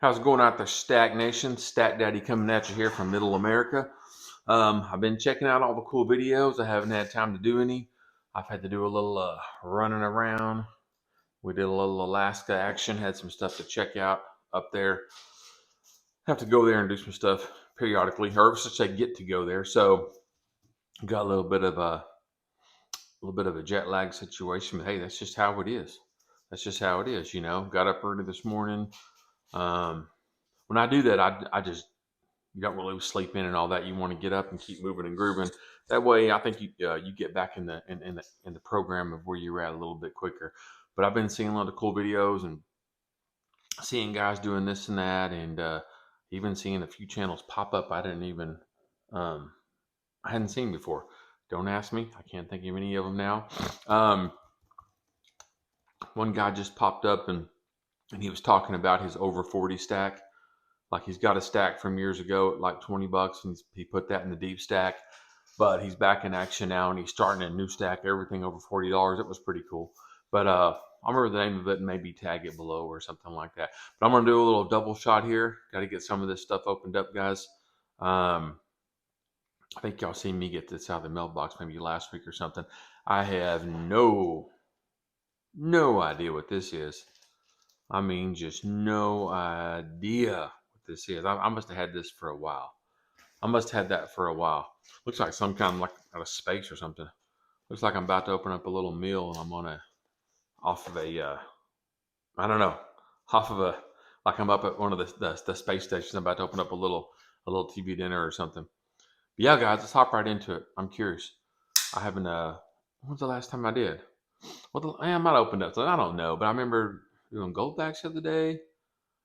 How's it going out there, Stack Nation? Stack Daddy coming at you here from Middle America. I've been checking out all the cool videos. I haven't had time to do any. I've had to do a little running around. We did a little Alaska action, had some stuff to check out up there. Have to go there and do some stuff periodically, or such I get to go there. So got a little bit of a jet lag situation. But hey, that's just how it is. That's just how it is, you know. Got up early this morning. Um, when I do that, I just you don't really sleep in and all that. You want to get up and keep moving and grooving. That way, I think you get back in the program of where you're at a little bit quicker. But I've been seeing a lot of cool videos and seeing guys doing this and that, and even seeing a few channels pop up um, I hadn't seen before. Don't ask me. I can't think of any of them now. Um, One guy just popped up and he was talking about his over 40 stack. Like he's got a stack from years ago at like $20, and he put that in the deep stack. But he's back in action now, and he's starting a new stack, everything over $40. It was pretty cool. But I remember the name of it, and maybe tag it below or something like that. But I'm gonna do a little double shot here. Got to get some of this stuff opened up, guys. I think y'all seen me get this out of the mailbox maybe last week or something. I have no idea what this is. I mean, just no idea what this is. I must have had this for a while. I must have had that for a while. Looks like some kind of like out of space or something. Looks like I'm about to open up a little meal, and I'm off of I don't know, off of like I'm up at one of the space stations. I'm about to open up a little TV dinner or something. But yeah, guys, let's hop right into it. I'm curious. I haven't. When's the last time I did? Well, I might have opened up. So I don't know, but I remember doing Goldbacks the other day.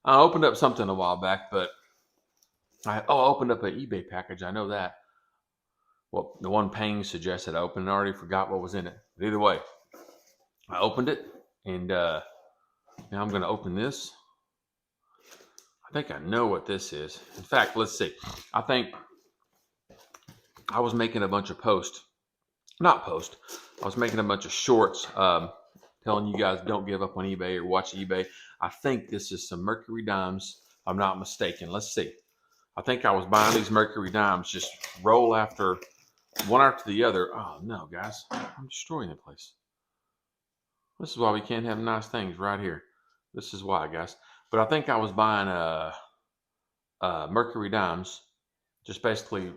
I opened up something a while back, but I opened up an eBay package. I know that. Well, the one Payne suggested I opened, I already forgot what was in it. But either way, I opened it, and now I'm going to open this. I think I know what this is. In fact, let's see. I think I was making a bunch of I was making a bunch of shorts telling you guys don't give up on eBay or watch eBay. I think this is some Mercury dimes. If I'm not mistaken. Let's see. I think I was buying these Mercury dimes, just roll after one after the other. Oh no, guys, I'm destroying the place. This is why we can't have nice things right here. This is why, guys. But I think I was buying Mercury dimes, just basically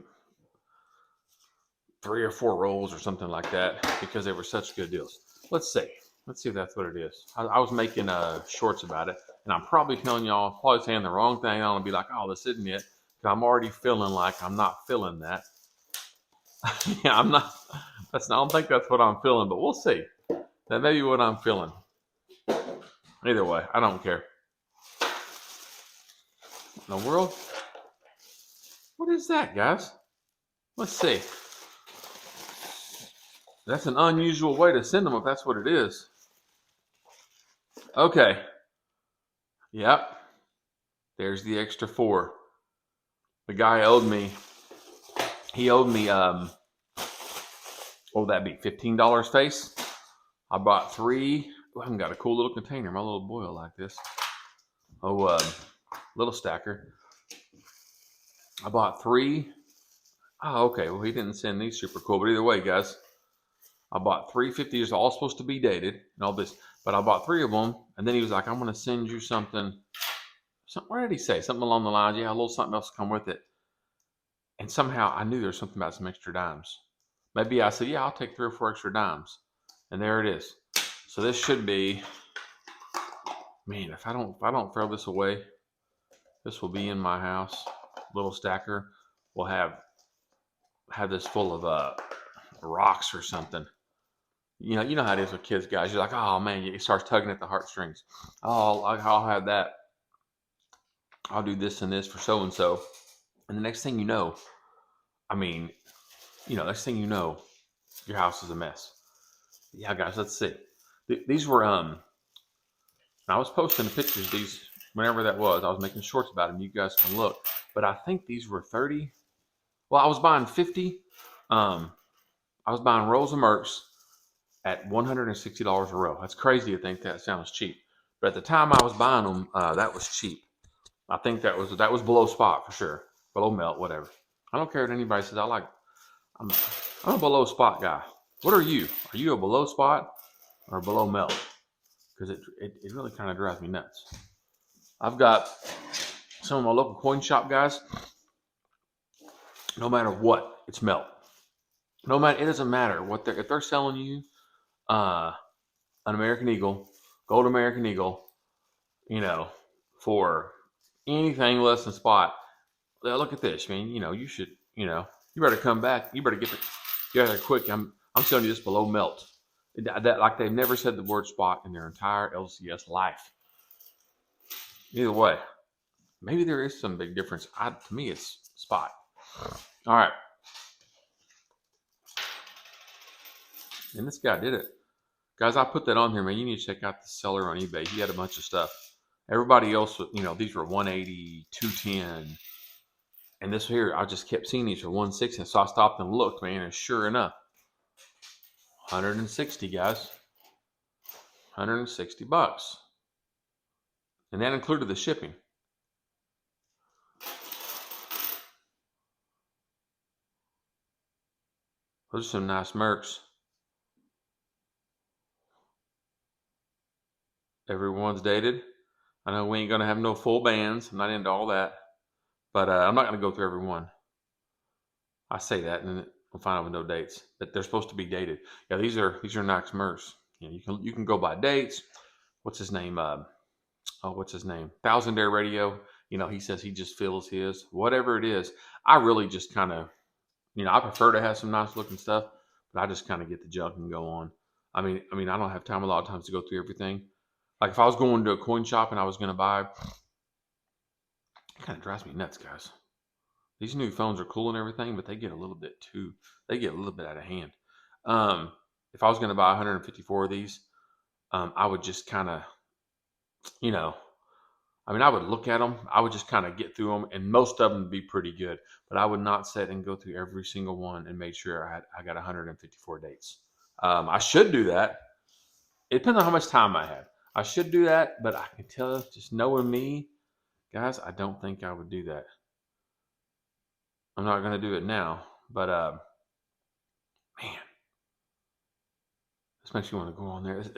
3 or 4 rolls or something like that, because they were such good deals. Let's see. Let's see if that's what it is. I was making shorts about it, and I'm probably telling y'all, probably saying the wrong thing. I'm gonna be like, oh, this isn't it. Because I'm already feeling like I'm not feeling that. Yeah, I'm not. I don't think that's what I'm feeling, but we'll see. That may be what I'm feeling. Either way, I don't care. In the world? What is that, guys? Let's see. That's an unusual way to send them if that's what it is. Okay. Yep. There's the extra 4. The guy owed me. He owed me what would that be? $15 face. I bought 3. I haven't got a cool little container. My little boy will like this. Little stacker. I bought 3. Oh, okay. Well, he didn't send these super cool, but either way, guys, I bought 3 50s, all supposed to be dated and all this, but I bought 3 of them, and then he was like, "I'm going to send you something." What did he say? Something along the lines, yeah, a little something else to come with it. And somehow I knew there was something about some extra dimes. Maybe I said, "Yeah, I'll take 3 or 4 extra dimes," and there it is. So this should be, man. If I don't throw this away, this will be in my house. Little stacker. We'll have this full of rocks or something. You know how it is with kids, guys. You're like, oh man, it starts tugging at the heartstrings. Oh, I'll have that. I'll do this and this for so and so, and the next thing you know, I mean, next thing you know, your house is a mess. Yeah, guys, let's see. These were I was posting the pictures. These whenever that was, I was making shorts about them. You guys can look, but I think these were 30. Well, I was buying 50. I was buying rolls of Mercs at $160 a row. That's crazy to think that sounds cheap. But at the time I was buying them, that was cheap. I think that was below spot for sure. Below melt, whatever. I don't care what anybody says. I'm a below spot guy. What are you? Are you a below spot or below melt? Because it really kind of drives me nuts. I've got some of my local coin shop guys. No matter what, it's melt. No matter, it doesn't matter what if they're selling you an American Eagle, gold American Eagle, you know, for anything less than spot. Well, look at this, man. You should, you better come back. You better get there quick. I'm selling you this below melt. That like they've never said the word spot in their entire LCS life. Either way, maybe there is some big difference. To me, it's spot. All right. And this guy did it. Guys, I put that on here, man. You need to check out the seller on eBay. He had a bunch of stuff. Everybody else, these were 180, 210. And this here, I just kept seeing these for 160. So I stopped and looked, man. And sure enough, 160, guys. 160 bucks. And that included the shipping. Those are some nice Mercs. Everyone's dated. I know we ain't going to have no full bands. I'm not into all that. But I'm not going to go through every one. I say that and then we'll find out with no dates. But they're supposed to be dated. Yeah, these are nice Mercs. You can go by dates. What's his name? What's his name? Thousand Air Radio. He says he just feels his. Whatever it is, I really just kind of, I prefer to have some nice looking stuff, but I just kind of get the junk and go on. I mean, I don't have time a lot of times to go through everything. Like if I was going to a coin shop and I was going to buy, it kind of drives me nuts, guys. These new phones are cool and everything, but they get a little bit out of hand. If I was going to buy 154 of these, I would just kind of, I would look at them. I would just kind of get through them, and most of them would be pretty good. But I would not sit and go through every single one and make sure I got 154 dates. I should do that. It depends on how much time I have. I should do that, but I can tell, just knowing me, guys, I don't think I would do that. I'm not going to do it now, but man, this makes me want to go on there. It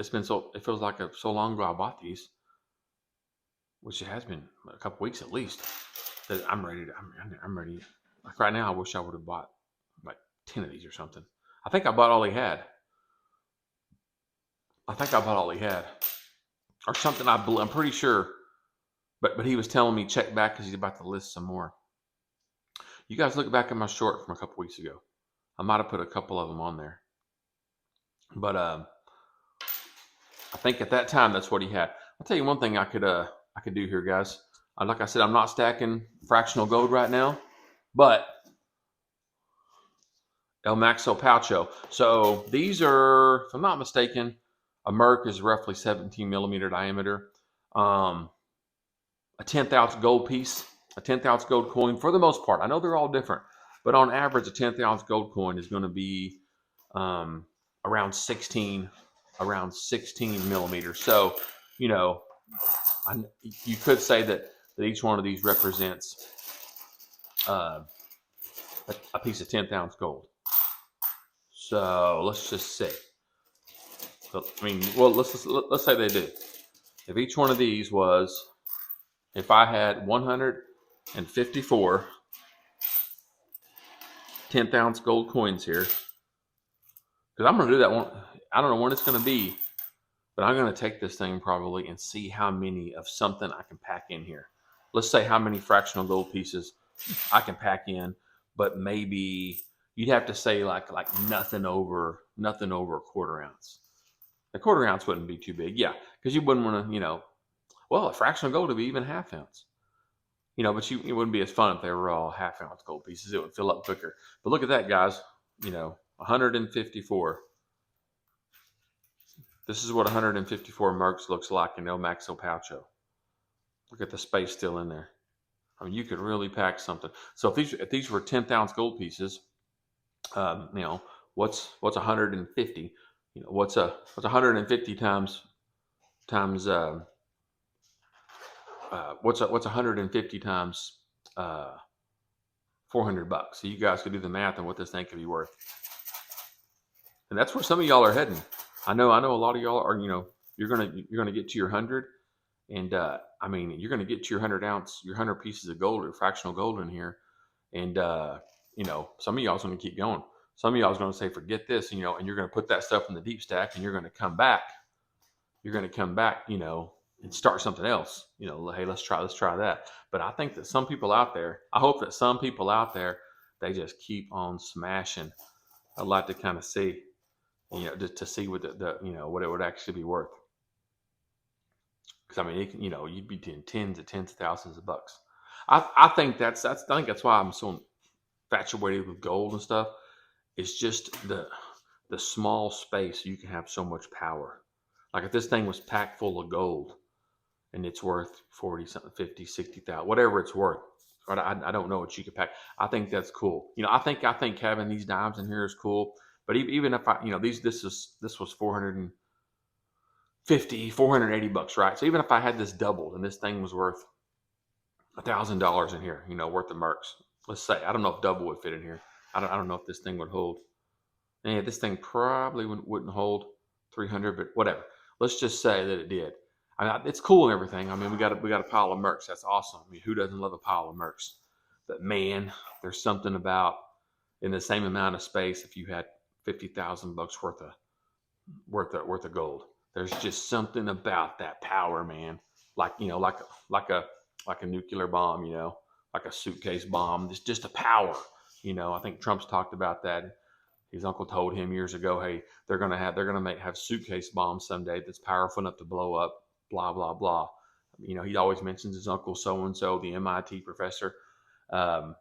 feels like so long ago I bought these, which it has been a couple weeks at least. That I'm ready. I'm ready. Like right now, I wish I would have bought like 10 of these or something. I think I bought all he had. Or something. I'm pretty sure. But he was telling me check back because he's about to list some more. You guys look back at my short from a couple weeks ago. I might have put a couple of them on there. But I think at that time that's what he had. I'll tell you one thing I could do here, guys. Like I said, I'm not stacking fractional gold right now, but El Maxo Paucho. So these are, if I'm not mistaken, a Merc is roughly 17 millimeter diameter. A 10th ounce gold piece, a 10th ounce gold coin for the most part. I know they're all different, but on average, a 10th ounce gold coin is going to be around 16 millimeters. So, you could say that each one of these represents a piece of 10th ounce gold. So let's just say, let's say they do. If each one of these was, if I had 154 10th ounce gold coins here, because I'm going to do that one. I don't know when it's going to be, but I'm going to take this thing probably and see how many of something I can pack in here. Let's say how many fractional gold pieces I can pack in, but maybe you'd have to say like nothing over a quarter ounce. A quarter ounce wouldn't be too big, yeah, because you wouldn't want to, a fractional gold would be even half ounce. But it wouldn't be as fun if they were all half ounce gold pieces. It would fill up quicker. But look at that, guys. 154. This is what 154 Mercs looks like in El Maxo Paucho. Look at the space still in there. You could really pack something. So if these were 10th ounce gold pieces, what's 150? What's 150 times what's 150 times $400? So you guys could do the math on what this thing could be worth. And that's where some of y'all are heading. I know a lot of y'all are, you're gonna get to your 100, and I mean, you're gonna get to your 100 pieces of gold or fractional gold in here, and some of y'all's gonna keep going. Some of y'all's gonna say, forget this, and you're gonna put that stuff in the deep stack, and you're gonna come back. You're gonna come back, and start something else. Hey, let's try that. But I think that some people out there, I hope that some people out there, they just keep on smashing. I'd like to kind of see, to see what what it would actually be worth. Because I mean, you'd be doing tens of thousands of bucks. I think that's why I'm so infatuated with gold and stuff. It's just the small space you can have so much power. Like if this thing was packed full of gold and it's worth 40 something, 50, 60,000, whatever it's worth. I don't know what you could pack. I think that's cool. I think having these dimes in here is cool. But even if this was 480 bucks, right? So even if I had this doubled and this thing was worth $1,000 in here, worth of Mercs, let's say, I don't know if double would fit in here. I don't know if this thing would hold. And this thing probably wouldn't hold 300, but whatever. Let's just say that it did. I mean, it's cool and everything. I mean, we got a pile of Mercs. That's awesome. I mean, who doesn't love a pile of Mercs? But man, there's something about in the same amount of space. If you had 50,000 bucks worth of gold, there's just something about that power, man. Like a nuclear bomb, like a suitcase bomb. It's just a power. I think Trump's talked about that. His uncle told him years ago, hey, they're gonna have suitcase bombs someday that's powerful enough to blow up. Blah blah blah. He always mentions his uncle so and so, the MIT professor. I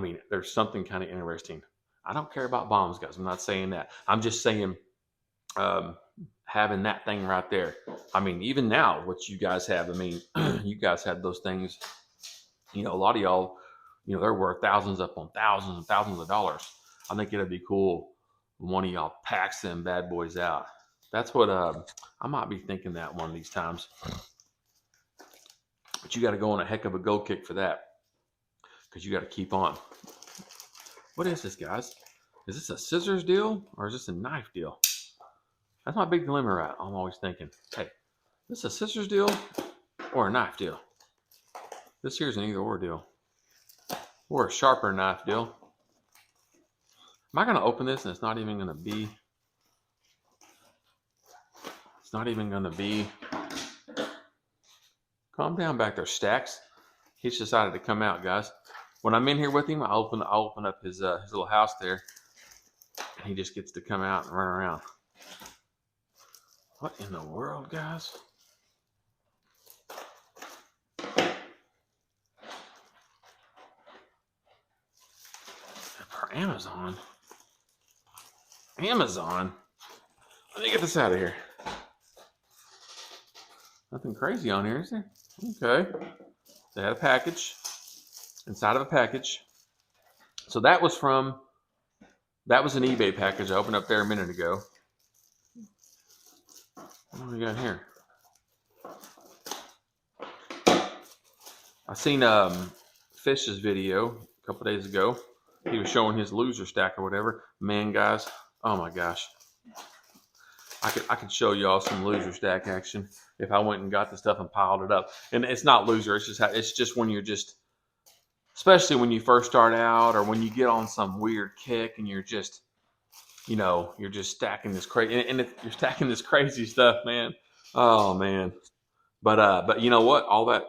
mean, there's something kind of interesting. I don't care about bombs, guys. I'm not saying that. I'm just saying having that thing right there. I mean, even now, what you guys have. I mean, you guys have those things. A lot of y'all, they're worth thousands upon thousands and thousands of dollars. I think it'd be cool when one of y'all packs them bad boys out. That's what I might be thinking that one of these times. But you got to go on a heck of a gold kick for that, because you got to keep on. What is this, guys? Is this a scissors deal or is this a knife deal? That's my big dilemma, right? I'm always thinking, hey, is this a scissors deal or a knife deal? This here's an either or deal, or a sharper knife deal. Am I going to open this and it's not even going to be? It's not even going to be. Calm down back there, Stacks. He's decided to come out, guys. When I'm in here with him, I'll open up his little house there, and he just gets to come out and run around. What in the world, guys? For Amazon. Let me get this out of here. Nothing crazy on here, is there? Okay. They had a package. Inside of a package. So that was an eBay package I opened up there a minute ago. What do we got here? I seen Fish's video a couple days ago. He was showing his loser stack or whatever. Man, guys, oh my gosh. I could show y'all some loser stack action if I went and got the stuff and piled it up. And it's not loser. It's just when you're just, especially when you first start out or when you get on some weird kick and you're just, you're just stacking this crazy, and if you're stacking this crazy stuff, man. Oh man. But you know what? All that,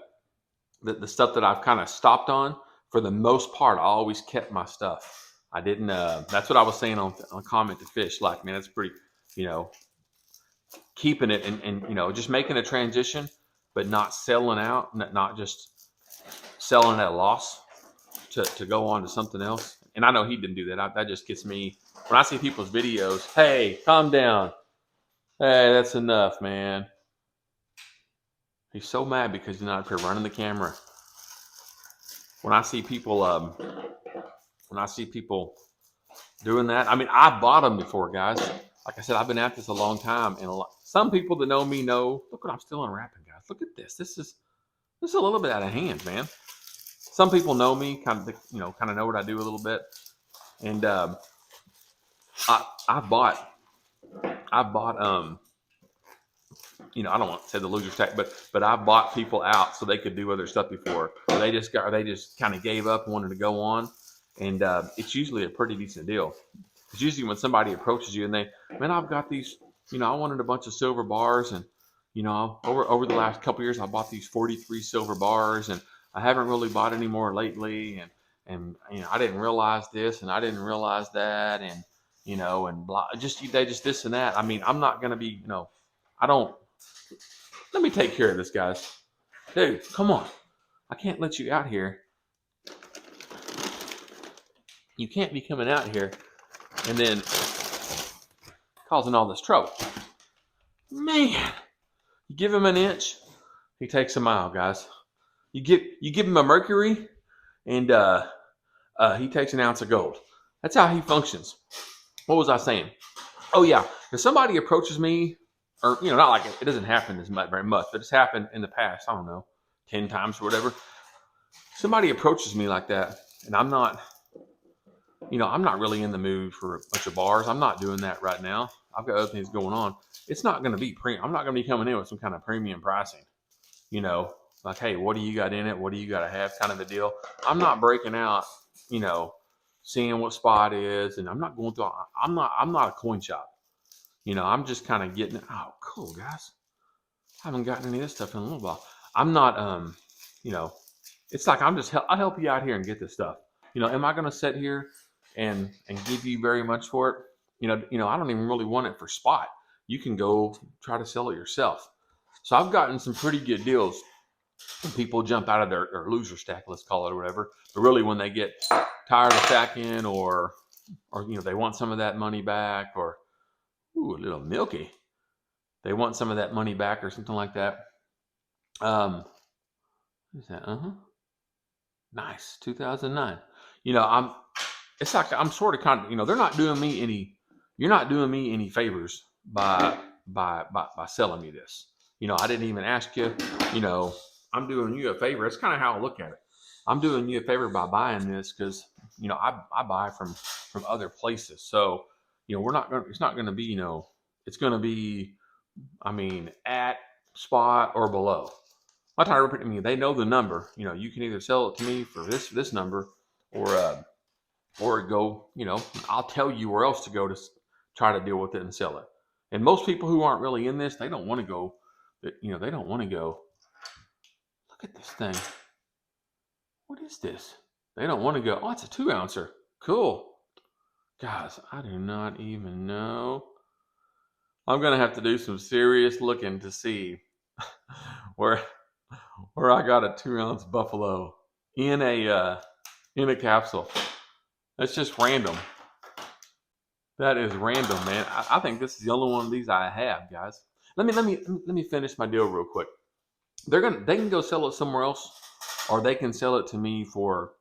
the stuff that I've kind of stopped on, for the most part, I always kept my stuff. I didn't. That's what I was saying on comment to Fish. Like, man, that's pretty. Keeping it and just making a transition, but not selling out, not just selling at a loss to go on to something else. And I know he didn't do that. That just gets me when I see people's videos. Hey, calm down. Hey, that's enough, man. He's so mad because he's not up here running the camera. When I see people, doing that, I mean, I bought them before, guys. Like I said, I've been at this a long time, and some people that know me know. Look what I'm still unwrapping, guys. Look at this. This is This is a little bit out of hand, man. Some people know me, kind of know what I do a little bit, and I I bought I don't want to say the loser's tag, but I bought people out so they could do other stuff before. They just kind of gave up and wanted to go on, and it's usually a pretty decent deal. It's usually when somebody approaches you and man, I've got these, I wanted a bunch of silver bars, and over the last couple of years, I bought these 43 silver bars, and I haven't really bought any more lately, and I didn't realize this, and I didn't realize that, and and blah, they just this and that. I mean, I'm not gonna be, I don't. Let me take care of this, guys. Dude, come on. I can't let you out here. You can't be coming out here and then causing all this trouble. Man, you give him an inch, he takes a mile, guys. You give him a Mercury, and he takes an ounce of gold. That's how he functions. What was I saying? Oh yeah, if somebody approaches me, or not like it doesn't happen very much, but it's happened in the past. I don't know, 10 times or whatever. Somebody approaches me like that, and I'm not really in the mood for a bunch of bars. I'm not doing that right now. I've got other things going on. It's not going to be premium. I'm not going to be coming in with some kind of premium pricing. Like, hey, what do you got in it? What do you got to have? Kind of a deal. I'm not breaking out. Seeing what spot is, and I'm not going through. I'm not a coin shop. I'm just kind of getting. Oh, cool, guys. I haven't gotten any of this stuff in a little while. I'm not. It's like I'll help you out here and get this stuff. Am I going to sit here and give you very much for it? I don't even really want it for spot. You can go try to sell it yourself. So I've gotten some pretty good deals when people jump out of their loser stack, let's call it, or whatever. But really, when they get tired of stacking, or they want some of that money back, or a little milky, they want some of that money back or something like that. What is that? Nice, 2009. It's like I'm sort of kind of, they're not doing me any. You're not doing me any favors by selling me this. I didn't even ask you. I'm doing you a favor. It's kind of how I look at it. I'm doing you a favor by buying this because I buy from other places. So we're not going. It's not going to be It's going to be, at spot or below. My tire repeat, they know the number. You can either sell it to me for this number, or go. I'll tell you where else to go to try to deal with it and sell it. And most people who aren't really in this, they don't want to go. They don't want to go. Look at this thing. What is this? They don't want to go. Oh, it's a 2-ouncer. Cool. Guys, I do not even know. I'm gonna have to do some serious looking to see where I got a 2-ounce buffalo in a capsule. That's just random. That is random, man. I think this is the only one of these I have, guys. Let me finish my deal real quick. They can go sell it somewhere else, or they can sell it to me for,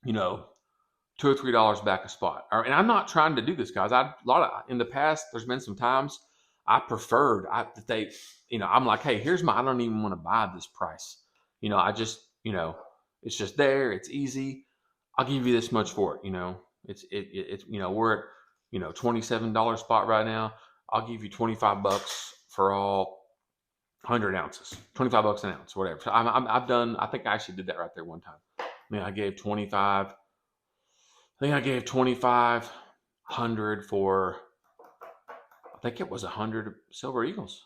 $2 or $3 back a spot. And I'm not trying to do this, guys. In the past, there's been some times I preferred that they, I'm like, hey, here's I don't even want to buy this price. I just, it's just there. It's easy. I'll give you this much for it. It's we're at, $27 spot right now. I'll give you $25 for all 100 ounces, $25 an ounce, whatever. So I've done. I think I actually did that right there one time. I gave 25. I think I gave 2,500 for. I think it was 100 Silver Eagles.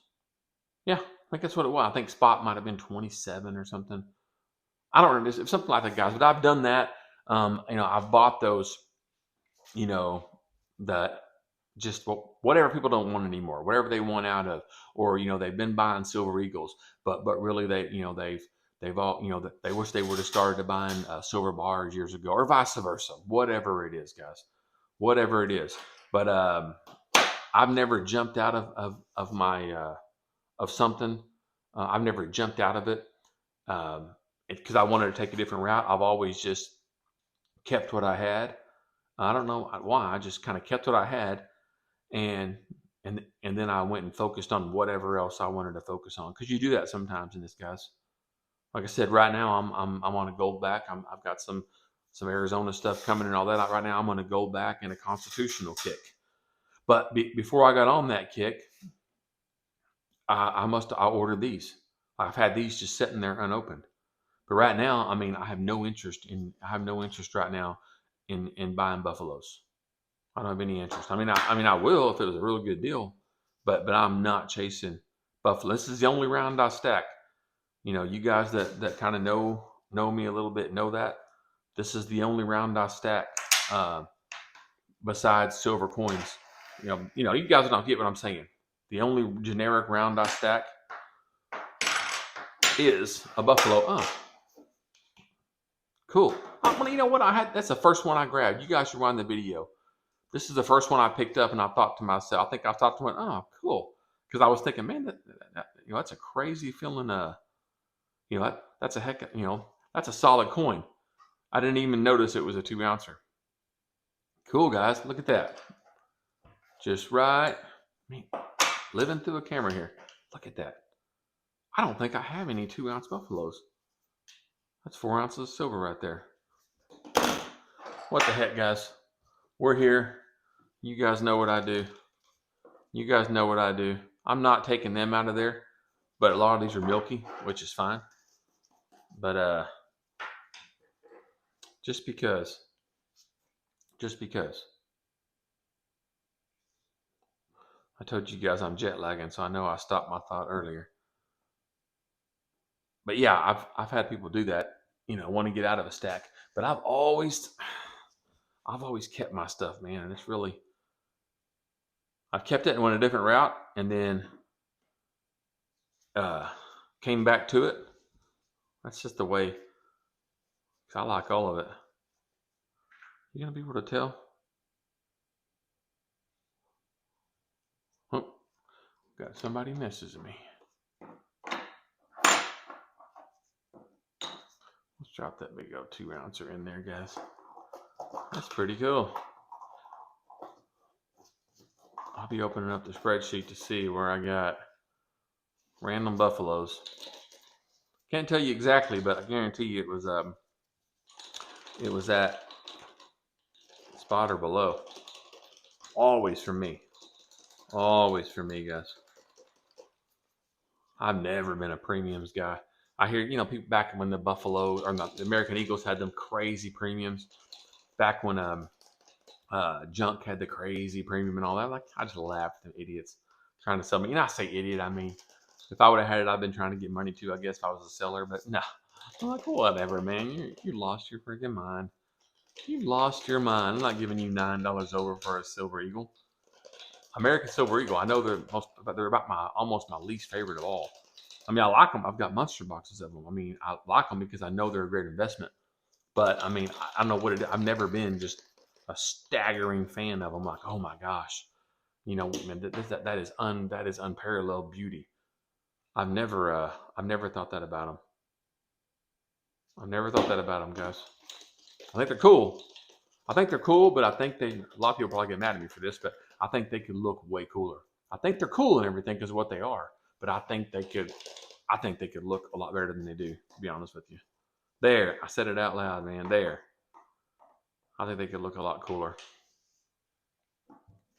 Yeah, I think that's what it was. I think spot might have been 27 or something. I don't remember. It's something like that, guys. But I've done that. I've bought those. That just whatever people don't want anymore, whatever they want out of, or they've been buying Silver Eagles, but really they've all they wish they would have started buying silver bars years ago, or vice versa. Whatever it is, guys, whatever it is. But I've never jumped out of my of something. I've never jumped out of it because I wanted to take a different route. I've always just kept what I had. I don't know why. I just kind of kept what I had, and then I went and focused on whatever else I wanted to focus on. Because you do that sometimes in this, guys. Like I said, right now I'm on a gold back. I've got some Arizona stuff coming and all that. Right now I'm on a gold back and a constitutional kick. But before I got on that kick, I ordered these. I've had these just sitting there unopened. But right now, I mean, I have no interest right now in buying buffaloes. I don't have any interest. I mean, I will if it was a really good deal, but I'm not chasing buffalo. This is the only round I stack. You know, you guys that kind of know me a little bit know that this is the only round I stack besides silver coins. You guys don't get what I'm saying. The only generic round I stack is a buffalo. Oh, cool. Well, you know what? That's the first one I grabbed. You guys should run the video. This is the first one I picked up, and I thought to myself, I think I thought to myself, oh, cool, because I was thinking, man, that's a crazy feeling. That's a heck, that's a solid coin. I didn't even notice it was a 2-ouncer. Cool, guys, look at that. Just right. Living through a camera here. Look at that. I don't think I have any 2-ounce buffaloes. That's 4 ounces of silver right there. What the heck, guys? We're here. You guys know what I do. You guys know what I do. I'm not taking them out of there, but a lot of these are milky, which is fine. But just because. I told you guys I'm jet lagging, so I know I stopped my thought earlier. But yeah, I've had people do that, want to get out of a stack. But I've always kept my stuff, man, and I've kept it and went a different route, and then came back to it. That's just the way. I like all of it. You gonna be able to tell? Oh, got somebody messaging me. Let's drop that big old 2-ouncer in there, guys. That's pretty cool. I'll be opening up the spreadsheet to see where I got random buffaloes. Can't tell you exactly, but I guarantee you it was that spot or below. Always for me. Always for me, guys. I've never been a premiums guy. I hear, people back when the Buffalo or the American Eagles had them crazy premiums. Back when Junk had the crazy premium and all that. Like, I just laughed at them idiots trying to sell me. I say idiot. I mean, if I would have had it, I've been trying to get money too, I guess, if I was a seller. But no. I'm like, whatever, man. You lost your freaking mind. You lost your mind. I'm not giving you $9 over for a Silver Eagle. American Silver Eagle. I know they're about almost my least favorite of all. I mean, I like them. I've got monster boxes of them. I mean, I like them because I know they're a great investment. But I mean, I don't know what it is. I've never been just a staggering fan of them. Like, oh my gosh, man, that is unparalleled beauty. I've never thought that about them. I've never thought that about them, guys. I think they're cool. But I think a lot of people probably get mad at me for this, but I think they could look way cooler. I think they're cool and everything because of what they are, but I think they could look a lot better than they do, to be honest with you. There, I said it out loud, man. There. I think they could look a lot cooler.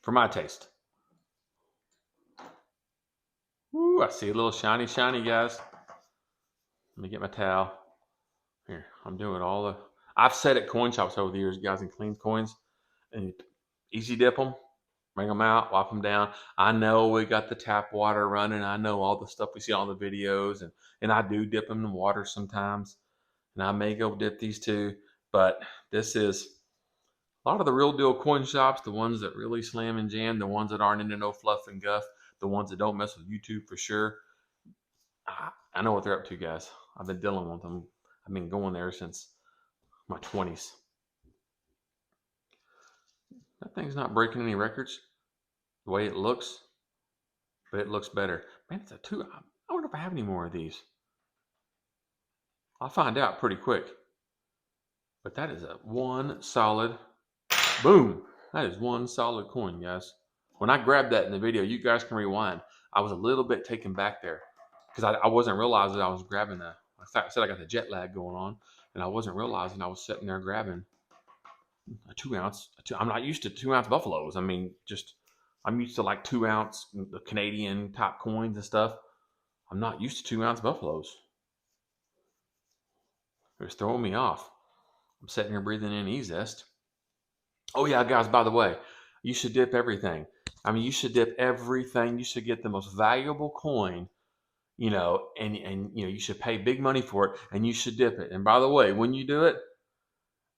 For my taste. Ooh, I see a little shiny, guys. Let me get my towel. Here, I'm doing I've set at coin shops over the years, guys, and clean coins. And easy dip them, bring them out, wipe them down. I know we got the tap water running. I know all the stuff we see on the videos. And I do dip them in water sometimes. And I may go dip these too. But this is a lot of the real deal coin shops, the ones that really slam and jam, the ones that aren't into no fluff and guff, the ones that don't mess with YouTube for sure. I know what they're up to, guys. I've been dealing with them. I've been going there since my 20s. That thing's not breaking any records the way it looks, but it looks better. Man, it's a 2. I wonder if I have any more of these. I'll find out pretty quick. But that is a one solid, boom. That is one solid coin, guys. When I grabbed that in the video, you guys can rewind. I was a little bit taken back there because I wasn't realizing I was grabbing a I said I got the jet lag going on, and I wasn't realizing I was sitting there grabbing a 2 ounce. I'm not used to 2 ounce buffaloes. I mean, I'm used to like 2 ounce the Canadian top coins and stuff. I'm not used to 2 ounce buffaloes. It was throwing me off. I'm sitting here breathing in E-Zest. Oh yeah, guys, by the way, you should dip everything. I mean, you should dip everything. You should get the most valuable coin, and you should pay big money for it, and you should dip it. And by the way, when you do it,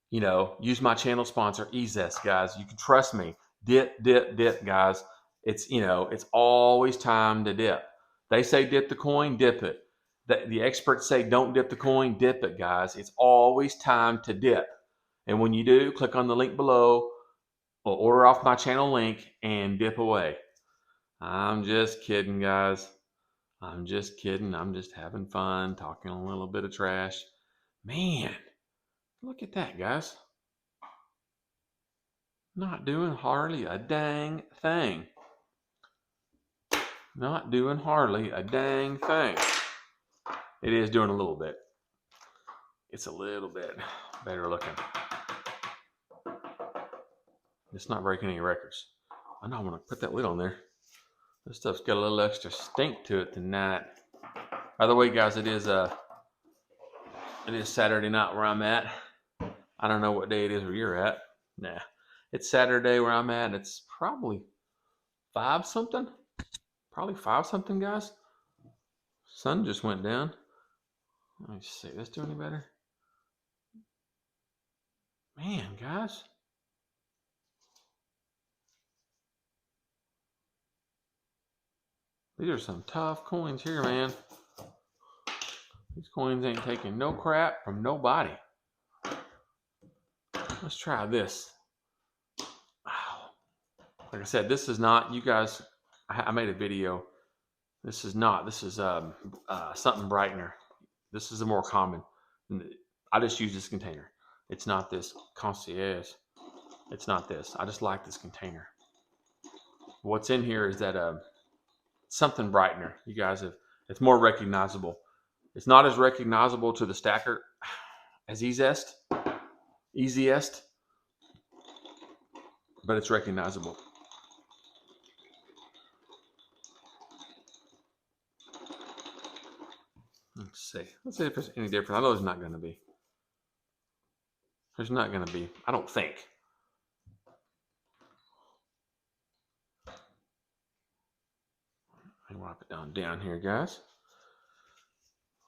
use my channel sponsor, E-Zest, guys. You can trust me. Dip, dip, dip, guys. It's always time to dip. They say dip the coin, dip it. The experts say don't dip the coin, dip it, guys. It's always time to dip. And when you do, click on the link below or order off my channel link and dip away. I'm just kidding, guys. I'm just kidding. I'm just having fun, talking a little bit of trash. Man, look at that, guys. Not doing hardly a dang thing. Not doing hardly a dang thing. It is doing a little bit. It's a little bit better looking. It's not breaking any records. I know I'm going to put that lid on there. This stuff's got a little extra stink to it tonight. By the way, guys, it is Saturday night where I'm at. I don't know what day it is where you're at. Nah. It's Saturday where I'm at. It's probably 5 something. Probably 5 something, guys. Sun just went down. Let me see. This do any better? Man, guys. These are some tough coins here, man. These coins ain't taking no crap from nobody. Let's try this. Like I said, this is not, you guys, I made a video. This is something brightener. This is a more common. I just use this container. It's not this concierge. It's not this. I just like this container. What's in here is that something brightener. You guys it's more recognizable. It's not as recognizable to the stacker as E-Zest, but it's recognizable. Let's see if it's any different. I know there's not going to be. There's not going to be. I don't think. I wipe it down here, guys.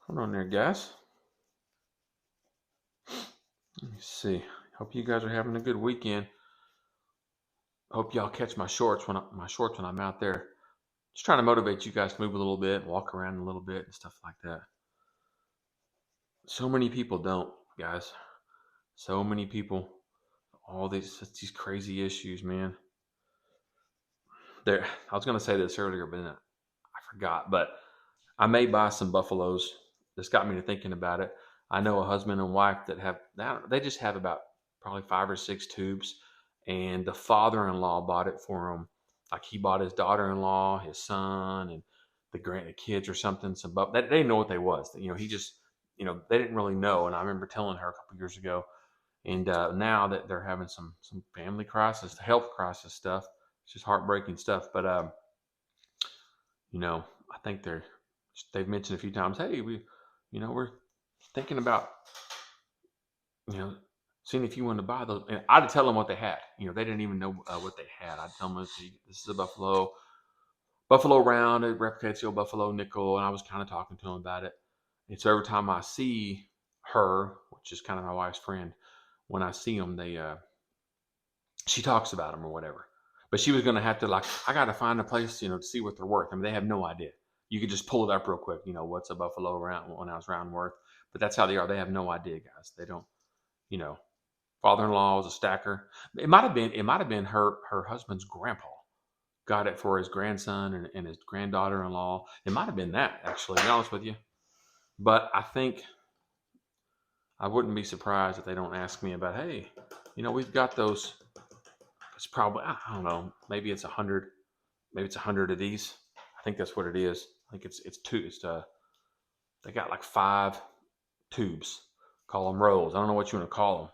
Hold on there, guys. Let me see. Hope you guys are having a good weekend. Hope y'all catch my shorts when I'm out there. Just trying to motivate you guys to move a little bit, walk around a little bit, and stuff like that. So many people don't, guys. So many people. All these crazy issues, man. I was going to say this earlier, but I forgot. But I may buy some buffaloes. This got me to thinking about it. I know a husband and wife they just have about probably 5 or 6 tubes, and the father-in-law bought it for them. Like he bought his daughter-in-law, his son, and the kids or something. They didn't know what they was. He just, they didn't really know. And I remember telling her a couple years ago. And now that they're having some family crisis, health crisis stuff, it's just heartbreaking stuff. But I think they've mentioned a few times, hey, we're thinking about, seeing if you want to buy those. And I'd tell them what they had. They didn't even know what they had. I'd tell them, this is a buffalo round. It replicates the old buffalo nickel. And I was kind of talking to them about it. And so every time I see her, which is kind of my wife's friend, when I see them, she talks about them or whatever. But she was going to have to, I got to find a place, to see what they're worth. I mean, they have no idea. You could just pull it up real quick, what's a buffalo round, 1 ounce round worth. But that's how they are. They have no idea, guys. They don't, father-in-law was a stacker. It might have been her husband's grandpa got it for his grandson and his granddaughter-in-law. It might have been that, actually, to be honest with you. But I think I wouldn't be surprised if they don't ask me about, hey, we've got those. It's probably, I don't know, maybe it's 100. Maybe it's 100 of these. I think that's what it is. I think it's two. They got like 5 tubes. Call them rolls. I don't know what you want to call them,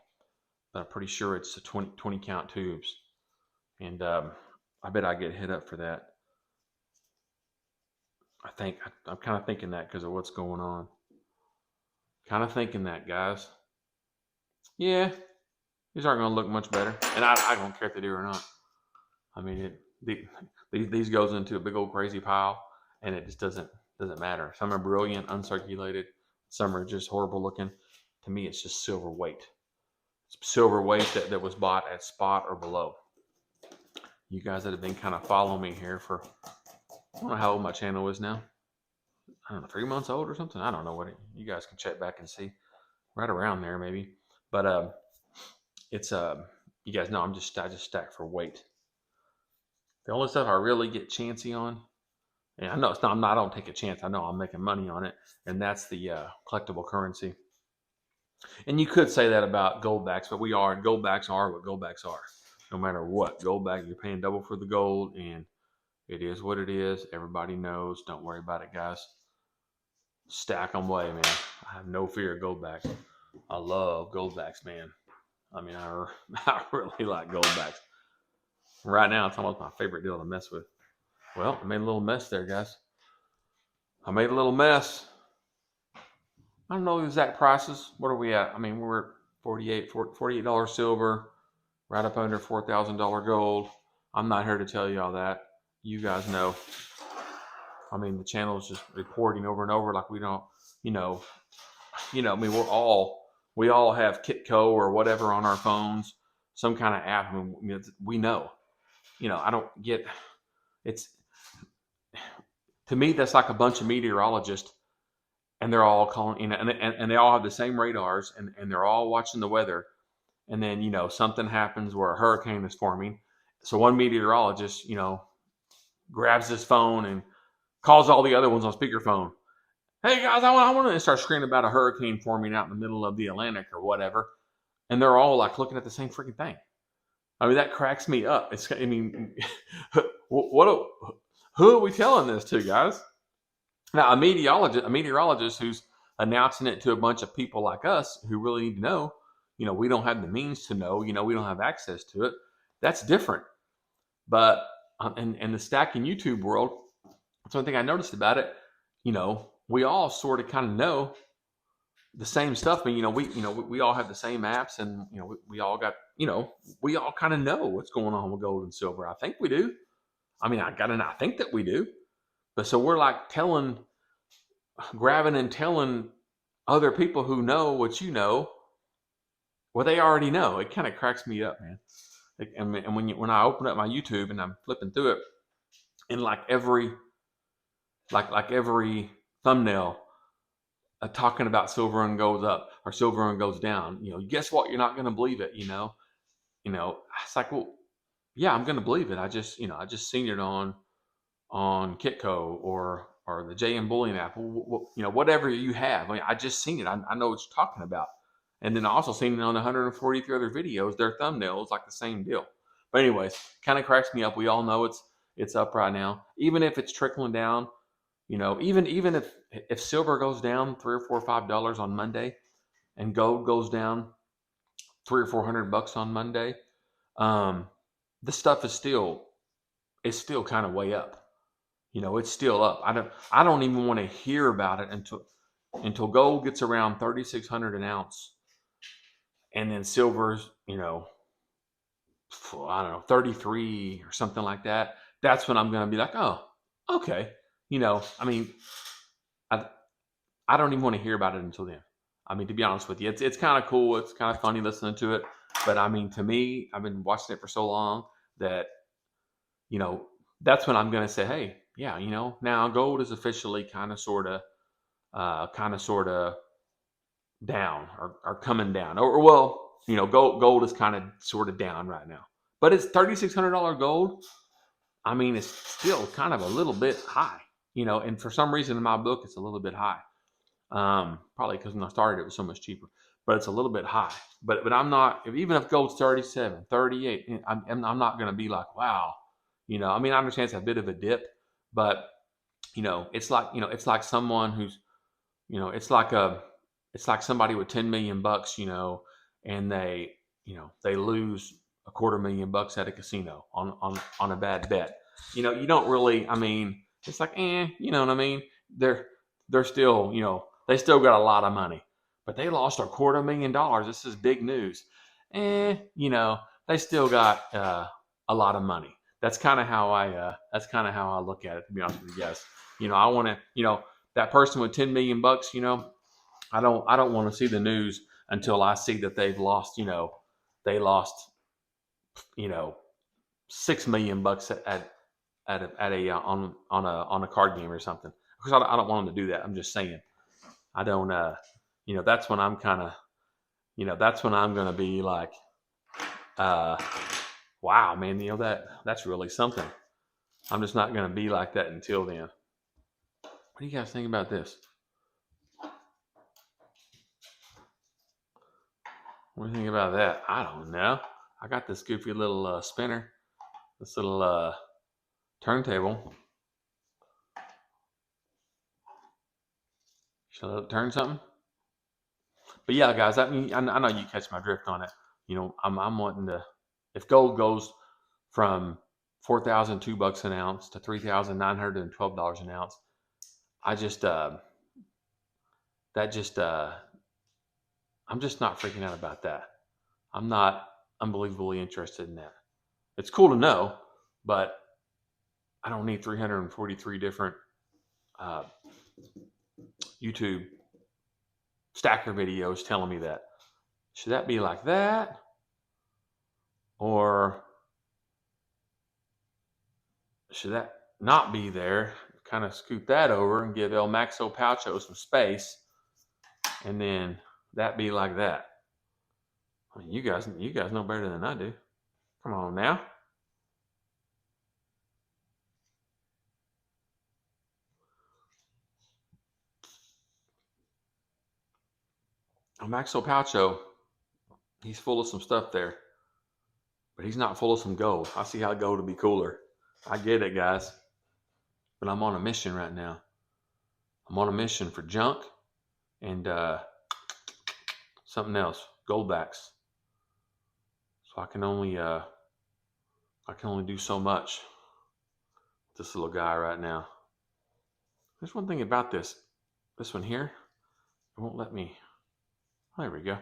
but I'm pretty sure it's the 20 count tubes. And I bet I get hit up for that. I'm kind of thinking that because of what's going on. Kind of thinking that, guys. Yeah, these aren't going to look much better, and I don't care if they do or not. I mean, these goes into a big old crazy pile, and it just doesn't matter. Some are brilliant, uncirculated. Some are just horrible looking. To me, it's just silver weight. It's silver weight that was bought at spot or below. You guys that have been kind of following me here for, I don't know how old my channel is now. I don't know, 3 months old or something. I don't know you guys can check back and see. Right around there maybe. But it's you guys know I just stack for weight. The only stuff I really get chancy on, and I know it's not, I don't take a chance. I know I'm making money on it, and that's the collectible currency. And you could say that about gold backs, but gold backs are what gold backs are. No matter what, gold back, you're paying double for the gold, and it is what it is. Everybody knows. Don't worry about it, guys. Stack them away, man. I have no fear of gold backs. I love gold backs, man. I mean, I really like gold backs. Right now, it's almost my favorite deal to mess with. Well, I made a little mess there, guys. I made a little mess. I don't know the exact prices. What are we at? I mean, we're at $48 silver, right up under $4,000 gold. I'm not here to tell you all that. You guys know. I mean, the channel is just reporting over and over like we don't, I mean, we all have Kitco or whatever on our phones, some kind of app. I mean, we know. I don't get, to me, that's like a bunch of meteorologists, and they're all calling, and they all have the same radars, and they're all watching the weather. And then, something happens where a hurricane is forming. So one meteorologist, grabs his phone and calls all the other ones on speakerphone. Hey guys, I want to start screaming about a hurricane forming out in the middle of the Atlantic or whatever. And they're all like looking at the same freaking thing. I mean, that cracks me up. Who are we telling this to, guys? Now, a meteorologist who's announcing it to a bunch of people like us who really need to know, we don't have the means to know, we don't have access to it. That's different. But in the stacking YouTube world, that's one thing I noticed about it. We all sort of kind of know the same stuff. I mean, we all have the same apps, and we all got, we all kind of know what's going on with gold and silver. I think we do. I mean, I think that we do. But so we're like grabbing and telling other people who know what you know, well, they already know. It kind of cracks me up, man. And when I open up my YouTube and I'm flipping through it, and like every thumbnail talking about silver and goes up or silver and goes down, guess what? You're not going to believe it. It's like, well, yeah, I'm going to believe it. I just seen it on Kitco or the JM Bullion app, whatever you have. I mean, I just seen it. I know what you're talking about. And then I also seen it on 143 other videos. Their thumbnails like the same deal. But anyways, kind of cracks me up. We all know it's up right now. Even if it's trickling down, even if silver goes down $3 or $4 or $5 on Monday, and gold goes down $300 or $400 on Monday, this stuff is still kind of way up. It's still up. I don't even want to hear about it until gold gets around 3,600 an ounce, and then silver's, I don't know, 33 or something like that. That's when I'm going to be like, oh, okay. I mean, I don't even want to hear about it until then. I mean, to be honest with you, it's kind of cool. It's kind of funny listening to it. But I mean, to me, I've been watching it for so long that, that's when I'm going to say, hey, yeah, now gold is officially kind of sort of down or coming down. Or well, gold is kind of sort of down right now. But it's $3,600 gold. I mean, it's still kind of a little bit high. And for some reason in my book, it's a little bit high. Probably because when I started, it was so much cheaper, but it's a little bit high. But I'm not, even if gold's 37, 38, I'm not going to be like, wow. I mean, I understand it's a bit of a dip, but it's like someone who's, it's like it's like somebody with 10 million bucks, and they lose $250,000 at a casino on a bad bet. You don't really, I mean, it's like, you know what I mean? They're still, they still got a lot of money, but they lost $250,000. This is big news. They still got a lot of money. That's kind of how I look at it, to be honest with you guys. I want to, that person with 10 million bucks, I don't want to see the news until I see that they've lost, they lost, 6 million bucks on a card game or something. Of course, I don't want them to do that. I'm just saying, I don't, that's when I'm kind of, that's when I'm going to be like, wow, man, that's really something. I'm just not going to be like that until then. What do you guys think about this? What do you think about that? I don't know. I got this goofy little spinner, this little turntable. Should I turn something? But yeah, guys, I know you catch my drift on it. I'm wanting to, if gold goes from $4,002 an ounce to $3,912 an ounce, I just I'm just not freaking out about that. I'm not unbelievably interested in that. It's cool to know, but I don't need 343 different YouTube stacker videos telling me that. Should that be like that? Or should that not be there? Kind of scoot that over and give El Maxo Paucho some space, and then that be like that. I mean, you guys know better than I do. Come on now. El Maxo Paucho, he's full of some stuff there, but he's not full of some gold. I see how gold would be cooler. I get it, guys, but I'm on a mission right now. I'm on a mission for junk and something else, goldbacks. So I can only do so much with this little guy right now. There's one thing about this one here. It won't let me. Oh, there we go.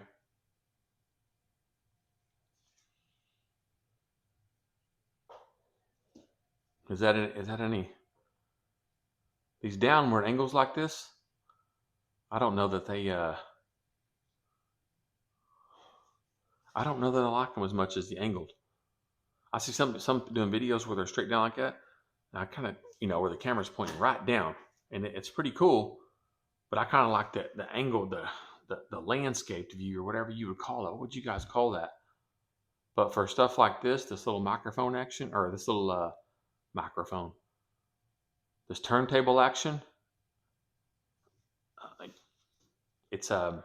Is that any? These downward angles like this, I don't know that they. I don't know that I like them as much as the angled. I see some doing videos where they're straight down like that. And I kind of, where the camera's pointing right down, and it's pretty cool. But I kind of like the angle, the landscaped view, or whatever you would call it. What would you guys call that? But for stuff like this little microphone action, or this little microphone, this turntable action, it's I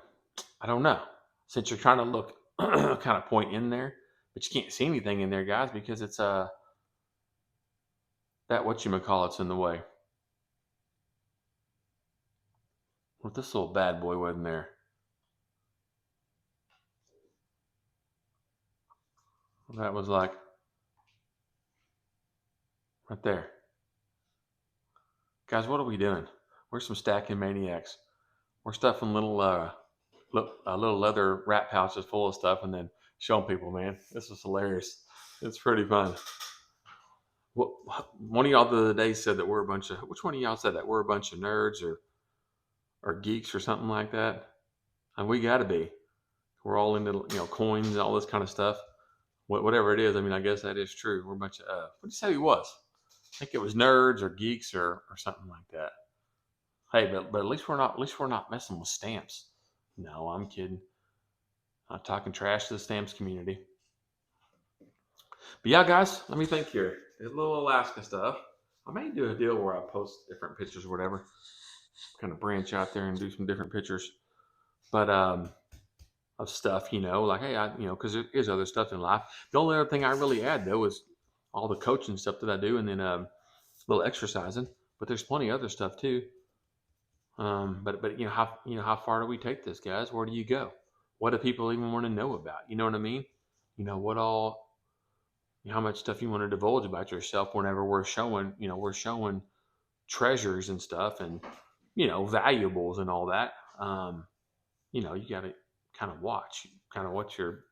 don't know. Since you're trying to look kind of point in there, but you can't see anything in there, guys, because it's that whatchamacallit's in the way. What this little bad boy wasn't there. That was like right there. Guys, what are we doing? We're some stacking maniacs. We're stuffing little leather wrap pouches full of stuff and then showing people, man. This is hilarious. It's pretty fun. One of y'all the other day said that we're a bunch of, which one of y'all said that? We're a bunch of nerds or geeks or something like that? And we got to be. We're all into, coins and all this kind of stuff. Whatever it is, I mean, I guess that is true. We're a bunch of, what did you say he was? I think it was nerds or geeks or something like that. Hey, but at least we're not messing with stamps. No, I'm kidding. I'm talking trash to the stamps community. But yeah, guys, let me think here. A little Alaska stuff. I may do a deal where I post different pictures or whatever. Kind of branch out there and do some different pictures. But of stuff, like, hey, because there is other stuff in life. The only other thing I really add, though, is all the coaching stuff that I do, and then a little exercising. But there's plenty of other stuff, too. But how far do we take this, guys? Where do you go? What do people even want to know about? You know what I mean? What all, how much stuff you want to divulge about yourself whenever we're showing treasures and stuff, and valuables and all that. You got to watch what you're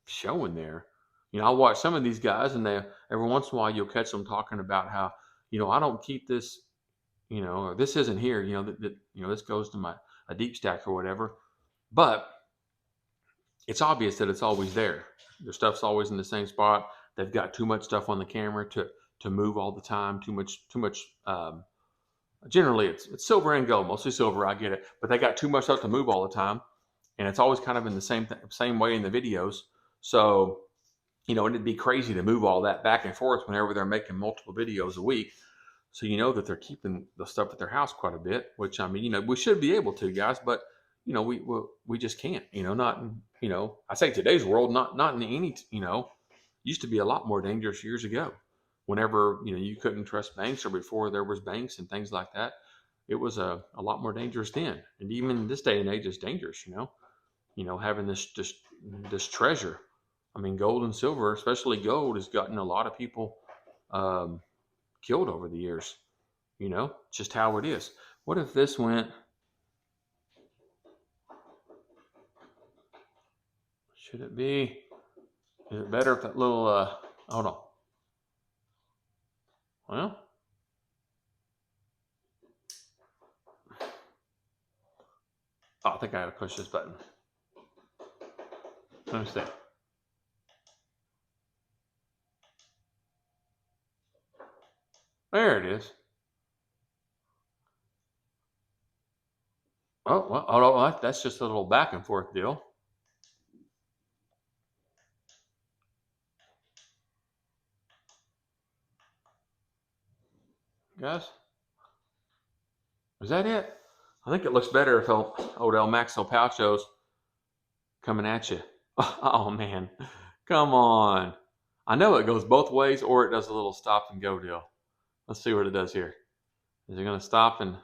showing there. I watch some of these guys, and they every once in a while you'll catch them talking about how I don't keep this, or this isn't here, this goes to my a deep stack or whatever. But it's obvious that it's always there. Their stuff's always in the same spot. They've got too much stuff on the camera to move all the time. Too much. Generally, it's silver and gold, mostly silver. I get it, but they got too much stuff to move all the time, and it's always kind of in the same way in the videos. So it'd be crazy to move all that back and forth whenever they're making multiple videos a week. So that they're keeping the stuff at their house quite a bit, which we should be able to, guys, but we just can't. Not in, I say today's world, not in any. Used to be a lot more dangerous years ago. Whenever you couldn't trust banks, or before there was banks and things like that, it was a lot more dangerous then. And even this day and age, it's dangerous. Having this treasure. I mean, gold and silver, especially gold, has gotten a lot of people killed over the years. Just how it is. What if this went? Should it be? Is it better if that little? Hold on. Well, I think I gotta push this button. Let me see. There it is. Oh, well, that's just a little back and forth deal. Guys, is that it? I think it looks better if old El Maxo Poucho's coming at you. Oh, man. Come on. I know it goes both ways, or it does a little stop and go deal. Let's see what it does here. Is it going to stop? And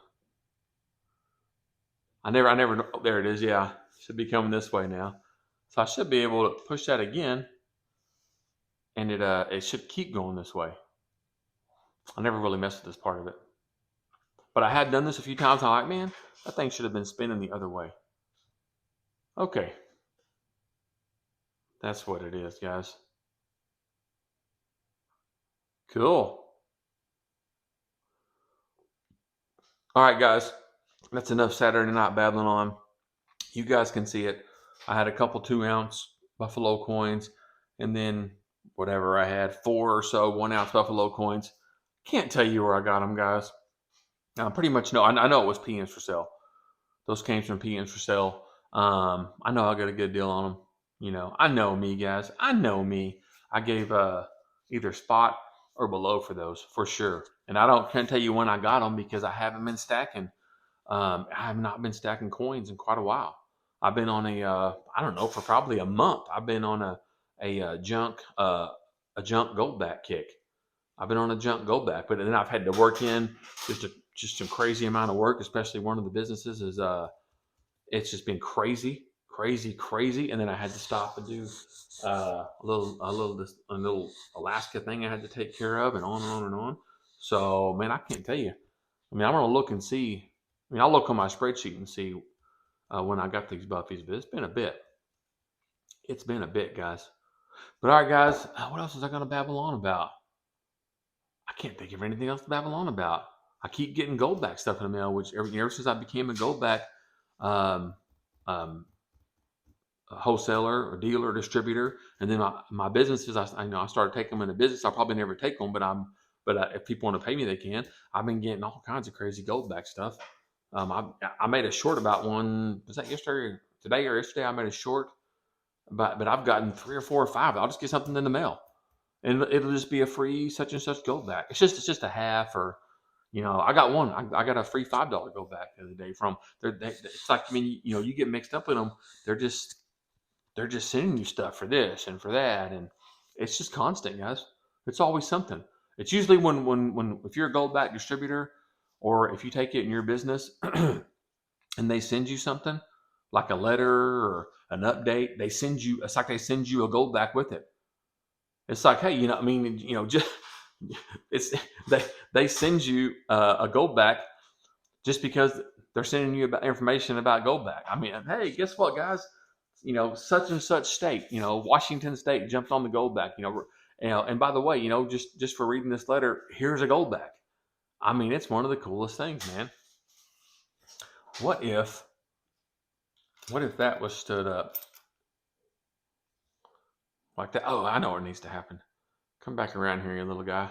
I never, there it is. Yeah. Should be coming this way now. So I should be able to push that again, and it should keep going this way. I never really messed with this part of it. But I had done this a few times. I'm like, man, that thing should have been spinning the other way. Okay. That's what it is, guys. Cool. All right, guys. That's enough Saturday night babbling on. You guys can see it. I had a couple 2-ounce Buffalo coins, and then whatever I had, 4 or so 1-ounce Buffalo coins. Can't tell you where I got them, guys. I pretty much know. I know it was PNs for sale. Those came from PNs for sale. I know I got a good deal on them. I know me, guys. I know me. I gave either spot or below for those for sure. And can't tell you when I got them because I haven't been stacking. I have not been stacking coins in quite a while. I've been on I don't know, for probably a month. I've been on a junk goldback kick. I've been on a junk goldback, but then I've had to work in just a crazy amount of work, especially one of the businesses is it's just been crazy, and then I had to stop and do a little Alaska thing I had to take care of, and on and on and on. So man, I can't tell you. I mean, I'm gonna look and see. I mean, I'll look on my spreadsheet and see when I got these Buffies, but it's been a bit. It's been a bit, guys. But all right, guys, what else was I gonna babble on about? I can't think of anything else to babble on about. I keep getting goldback stuff in the mail, which ever since I became a goldback um, a wholesaler or dealer, distributor, and then my businesses, I started taking them into business. I'll probably never take them, but if people want to pay me, they can. I've been getting all kinds of crazy goldback stuff. I made a short about one. Was that today or yesterday? I made a short, but I've gotten 3 or 4 or 5. I'll just get something in the mail, and it'll just be a free such and such goldback. It's just a half, or I got one. I got a free $5 goldback the other day from. It's like, I mean, you get mixed up with them. They're just sending you stuff for this and for that, and it's just constant, guys. It's always something. It's usually when if you're a goldback distributor, or if you take it in your business, and they send you something like a letter or an update, it's like they send you a gold back with it. It's like, hey, I mean, just it's they send you a gold back just because they're sending you about information about gold back. I mean, hey, guess what, guys? Such and such state, Washington State jumped on the gold back. And by the way, just for reading this letter, here's a gold back. I mean, it's one of the coolest things, man. What if that was stood up like that? Oh, I know what needs to happen. Come back around here, you little guy.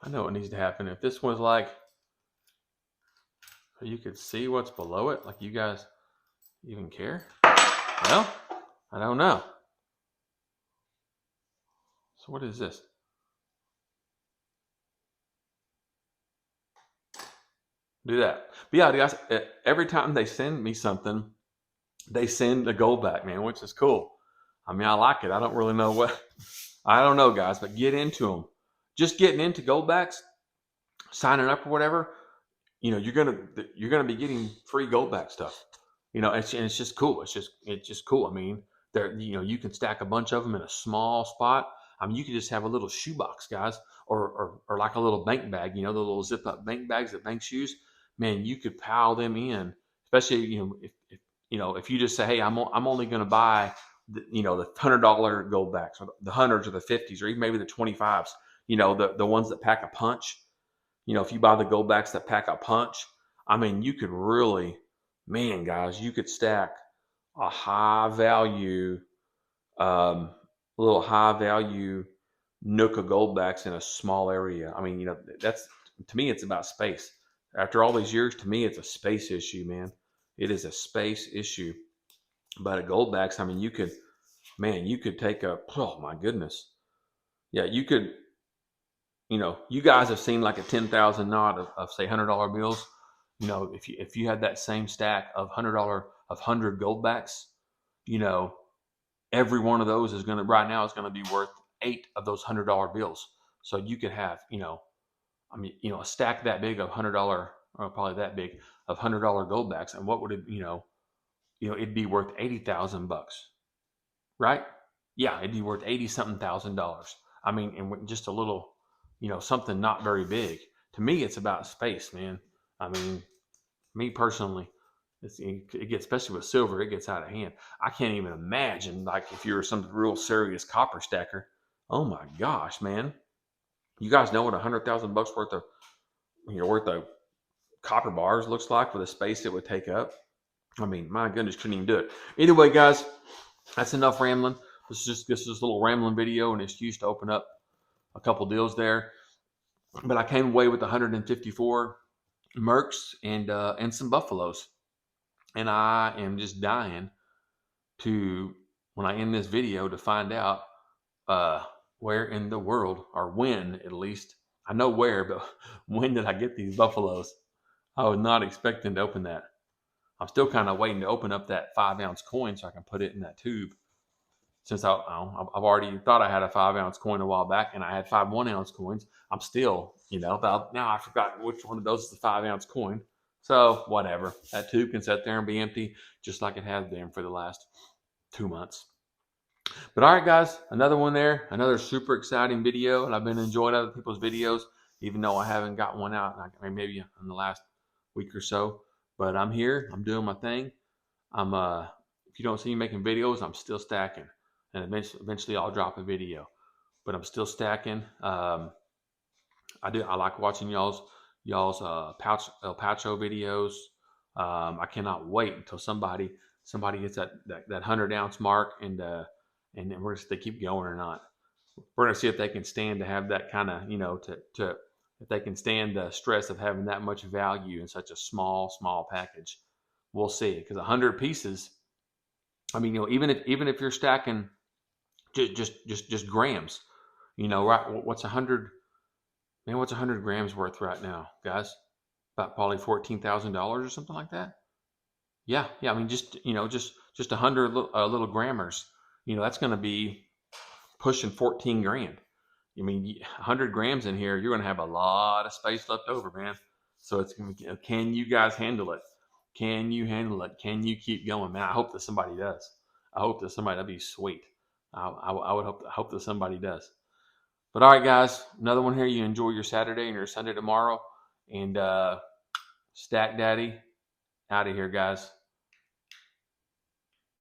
I know what needs to happen. If this was like, you could see what's below it, like you guys even care? Well, I don't know. So what is this? Do that. But yeah, guys, every time they send me something, they send a gold back, man, which is cool. I mean, I like it. I don't really know I don't know, guys, but get into them. Just getting into gold backs, signing up or whatever, you're gonna be getting free gold back stuff. It's just cool. It's just cool. I mean, you can stack a bunch of them in a small spot. I mean, you could just have a little shoebox, guys, or like a little bank bag. The little zip up bank bags that banks use. Man, you could pile them in, especially if you just say, hey, I'm only going to buy the $100 gold backs, or the hundreds, or the 50s, or even maybe the 25s. The ones that pack a punch. If you buy the gold backs that pack a punch, I mean, you could really, man, guys, you could stack a high value, little high value nook of gold backs in a small area. I mean, that's, to me, it's about space. After all these years, to me, it's a space issue, man. It is a space issue. But at gold backs, I mean, you could take oh my goodness. Yeah, you could, you guys have seen like a 10,000 knot of say $100 bills. If you had that same stack of $100 gold backs, every one of those is right now is going to be worth 8 of those $100 bills. So you could have, I mean, a stack that big of $100, or probably that big of $100 gold backs, and what would it, it'd be worth $80,000, right? Yeah, it'd be worth 80 something thousand dollars. I mean, and just a little, something not very big. To me, it's about space, man. I mean, me personally, it gets, especially with silver, it gets out of hand. I can't even imagine, like, if you're some real serious copper stacker. Oh my gosh, man! You guys know what $100,000 worth of copper bars looks like, with the space it would take up. I mean, my goodness, couldn't even do it. Anyway, guys, that's enough rambling. This is a little rambling video, and it's used to open up a couple deals there. But I came away with 154 Mercs and some Buffaloes, and I am just dying to, when I end this video, to find out where in the world, or when, at least. I know where, but when did I get these Buffaloes? I was not expecting to open that. I'm still kind of waiting to open up that 5-ounce coin so I can put it in that tube. Since I've already thought I had a 5-ounce coin a while back, and I had 5 1-ounce coins. I'm still, now I forgot which one of those is the 5-ounce coin. So whatever, that tube can sit there and be empty, just like it has been for the last 2 months. But all right, guys, another one there, another super exciting video, and I've been enjoying other people's videos, even though I haven't got one out, maybe in the last week or so. But I'm here, I'm doing my thing. If you don't see me making videos, I'm still stacking, and eventually I'll drop a video. But I'm still stacking. I like watching y'all's El Pacho videos. I cannot wait until somebody hits that 100-ounce mark, and they keep going or not. We're gonna see if they can stand to have that kind of, if they can stand the stress of having that much value in such a small package. We'll see, because 100 pieces. I mean, even if you're stacking just grams, right? What's 100? Man, what's 100 grams worth right now, guys? About probably $14,000 or something like that. Yeah. I mean, just 100 little grammars. That's going to be pushing 14 grand. I mean, 100 grams in here, you're going to have a lot of space left over, man. So it's, can you guys handle it? Can you handle it? Can you keep going, man? I hope that somebody does. I hope that somebody, that'd be sweet. I would hope that somebody does. But all right, guys, another one here. You enjoy your Saturday and your Sunday tomorrow. And Stack Daddy, out of here, guys.